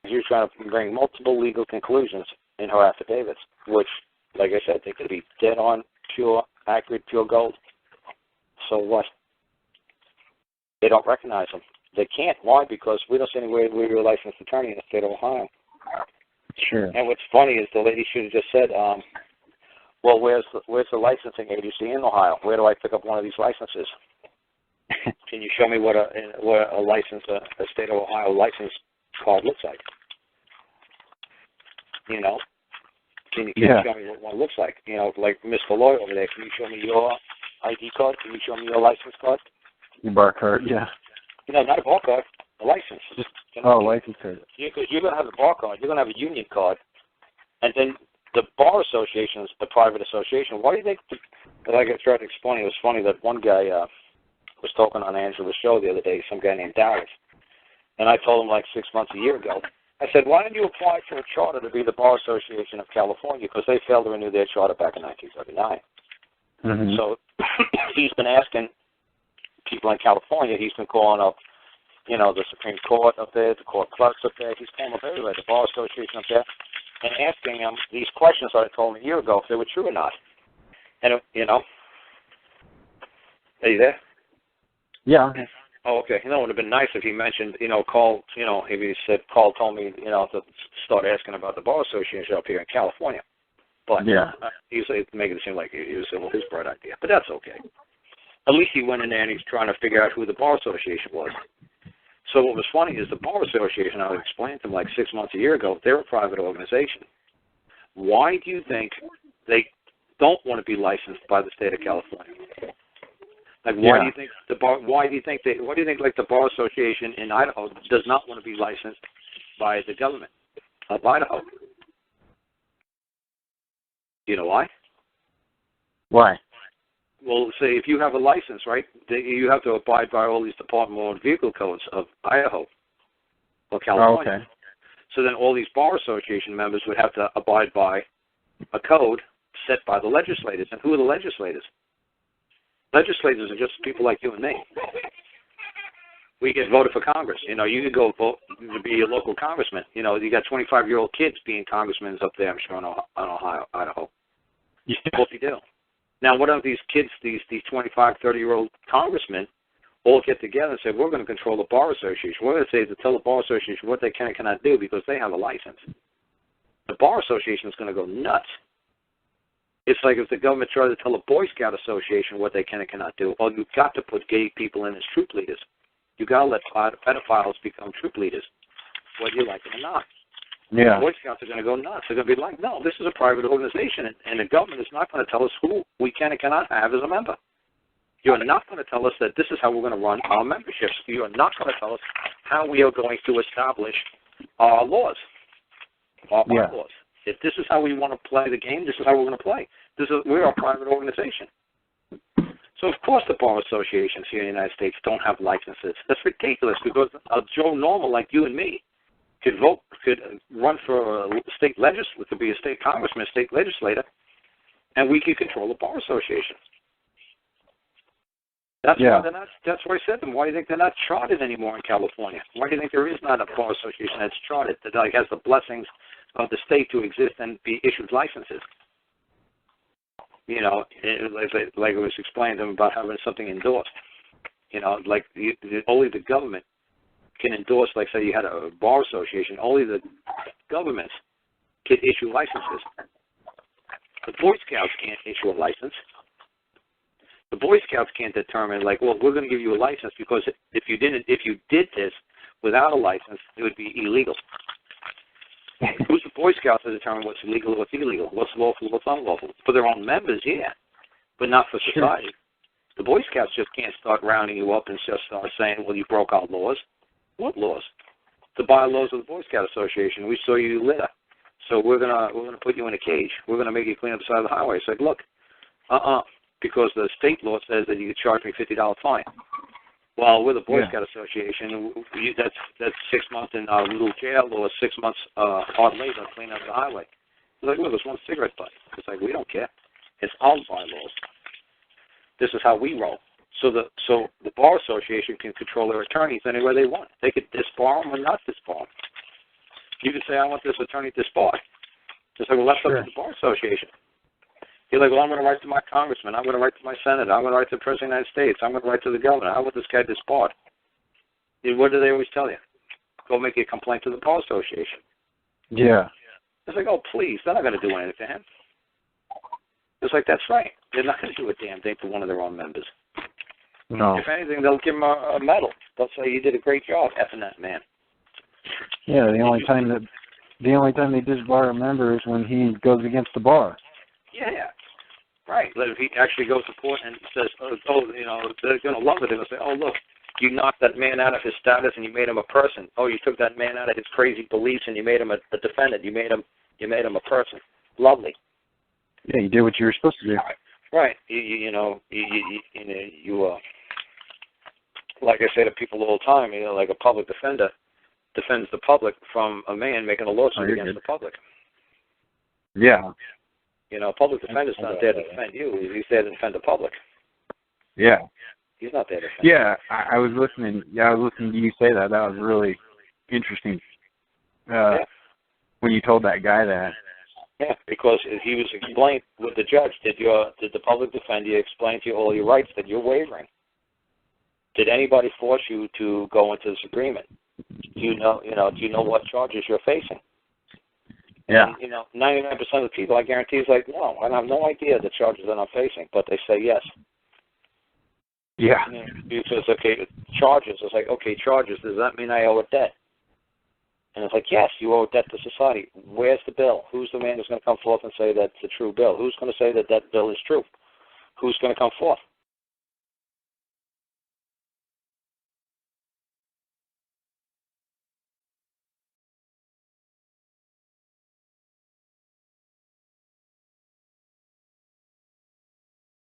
She was trying to bring multiple legal conclusions in her affidavits, which, like I said, they could be dead on, pure, accurate, pure gold. So what? They don't recognize them. They can't. Why? Because we don't see anywhere where you're a licensed attorney in the state of Ohio. Sure. And what's funny is the lady should have just said, well, where's the licensing agency in Ohio? Where do I pick up one of these licenses? Can you show me what a license, a state of Ohio license card looks like? You know? Can you show me what one looks like? You know, like Mr. Lloyd over there, can you show me your ID card? Can you show me your license card? Your bar card, yeah. No, not a bar card, a license. License card. Because you're going to have a bar card, you're going to have a union card, and then the bar association is the private association. Why do you think, like I tried to explain, it was funny that one guy was talking on Angela's show the other day, some guy named Darius, and I told him like 6 months, a year ago, I said, why didn't you apply for a charter to be the Bar Association of California? Because they failed to renew their charter back in 1939. Mm-hmm. So he's been asking people in California, he's been calling up, you know, the Supreme Court up there, the court clerks up there, he's calling up everybody, the Bar Association up there, and asking them these questions that I told him a year ago if they were true or not. And, you know, are you there? Yeah. Oh, okay. You know, it would have been nice if he mentioned, you know, Carl, you know, if he said, Carl told me, you know, to start asking about the Bar Association up here in California. But he's making it seem like it was his bright idea. But that's okay. At least he went in there and he's trying to figure out who the Bar Association was. So what was funny is the Bar Association, I explained to him like 6 months, a year ago, they're a private organization. Why do you think they don't want to be licensed by the state of California? Like, why do you think the bar? Why do you think like the Bar Association in Idaho does not want to be licensed by the government of Idaho? Do you know why? Why? Well, say if you have a license, right, you have to abide by all these Department of Motor Vehicle codes of Idaho or California. Oh, okay. So then all these Bar Association members would have to abide by a code set by the legislators. And who are the legislators? Legislators are just people like you and me. We get voted for Congress. You know, you could go vote to be a local congressman. You know, you got 25-year-old kids being congressmen up there, I'm sure, in Ohio, Idaho. Yeah. What do you do? Now, what if these kids, these 25, 30-year-old congressmen, all get together and say, we're going to control the Bar Association. We're going to say to tell the Bar Association what they can and cannot do because they have a license. The Bar Association is going to go nuts. It's like if the government tried to tell a Boy Scout Association what they can and cannot do. Well, you've got to put gay people in as troop leaders. You've got to let pedophiles become troop leaders, whether you like it or not. Yeah. Boy Scouts are going to go nuts. They're going to be like, no, this is a private organization, and the government is not going to tell us who we can and cannot have as a member. You're not going to tell us that this is how we're going to run our memberships. You are not going to tell us how we are going to establish our laws, our bylaws. If this is how we want to play the game, this is how we're going to play. We're a private organization. So, of course, the Bar Associations here in the United States don't have licenses. That's ridiculous because a Joe Normal like you and me could run for a state legislature, could be a state congressman, a state legislator, and we could control the Bar Association. That's why they're not. That's why I said to them, why do you think they're not chartered anymore in California? Why do you think there is not a Bar Association that's chartered, that has the blessings of the state to exist and be issued licenses? You know, like it was explained to them about having something endorsed. You know, like only the government can endorse, like say you had a bar association, only the governments can issue licenses. The Boy Scouts can't issue a license. The Boy Scouts can't determine, like, well, we're going to give you a license because if you did this without a license, it would be illegal. Who's the Boy Scouts to determine what's legal and what's illegal, what's lawful, what's unlawful? For their own members, yeah, but not for society. Sure. The Boy Scouts just can't start rounding you up and just start saying, well, you broke our laws. What laws? The bylaws of the Boy Scout Association. We saw you litter, so we're gonna put you in a cage. We're gonna make you clean up the side of the highway. It's like, look, because the state law says that you can charge me $50 fine. Well, with the Boy Scout Association, that's 6 months in a little jail or 6 months hard labor cleaning up the highway. It's like, look, it's one cigarette butt. It's like, we don't care. It's our bylaws. This is how we roll. So the Bar Association can control their attorneys any way they want. They could disbar them or not disbar them. You could say, I want this attorney disbarred. Just like, well, that's up to the Bar Association. You're like, well, I'm going to write to my congressman. I'm going to write to my senator. I'm going to write to the president of the United States. I'm going to write to the governor. I want this guy disbarred. What do they always tell you? Go make a complaint to the Bar Association. Yeah. It's like, oh, please. They're not going to do anything to him. It's like, that's right. They're not going to do a damn thing to one of their own members. No. If anything, they'll give him a medal. They'll say, you did a great job effing that man. Yeah, the only time they disbar a member is when he goes against the bar. Yeah. Right. But if he actually goes to court and says, they're going to love it. They'll say, oh, look, you knocked that man out of his status and you made him a person. Oh, you took that man out of his crazy beliefs and you made him a defendant. You made him a person. Lovely. Yeah, you did what you were supposed to do. Right. You like I say to people all the time, like a public defender defends the public from a man making a lawsuit against the public. Yeah. Public defender's not there to defend you. He's there to defend the public. Yeah. He's not there to defend you. I was listening. Yeah, I was listening to you say that. That was really interesting. When you told that guy that. Yeah, because he was explained with the judge. Did the public defender explain to you all your rights that you're wavering? Did anybody force you to go into this agreement? Do you know what charges you're facing? Yeah. And, 99% of the people, I guarantee, is like, no, I have no idea the charges that I'm facing, but they say yes. Yeah. He says, okay, charges. It's like, okay, charges. Does that mean I owe a debt? And it's like, yes, you owe a debt to society. Where's the bill? Who's the man who's going to come forth and say that's a true bill? Who's going to say that bill is true? Who's going to come forth?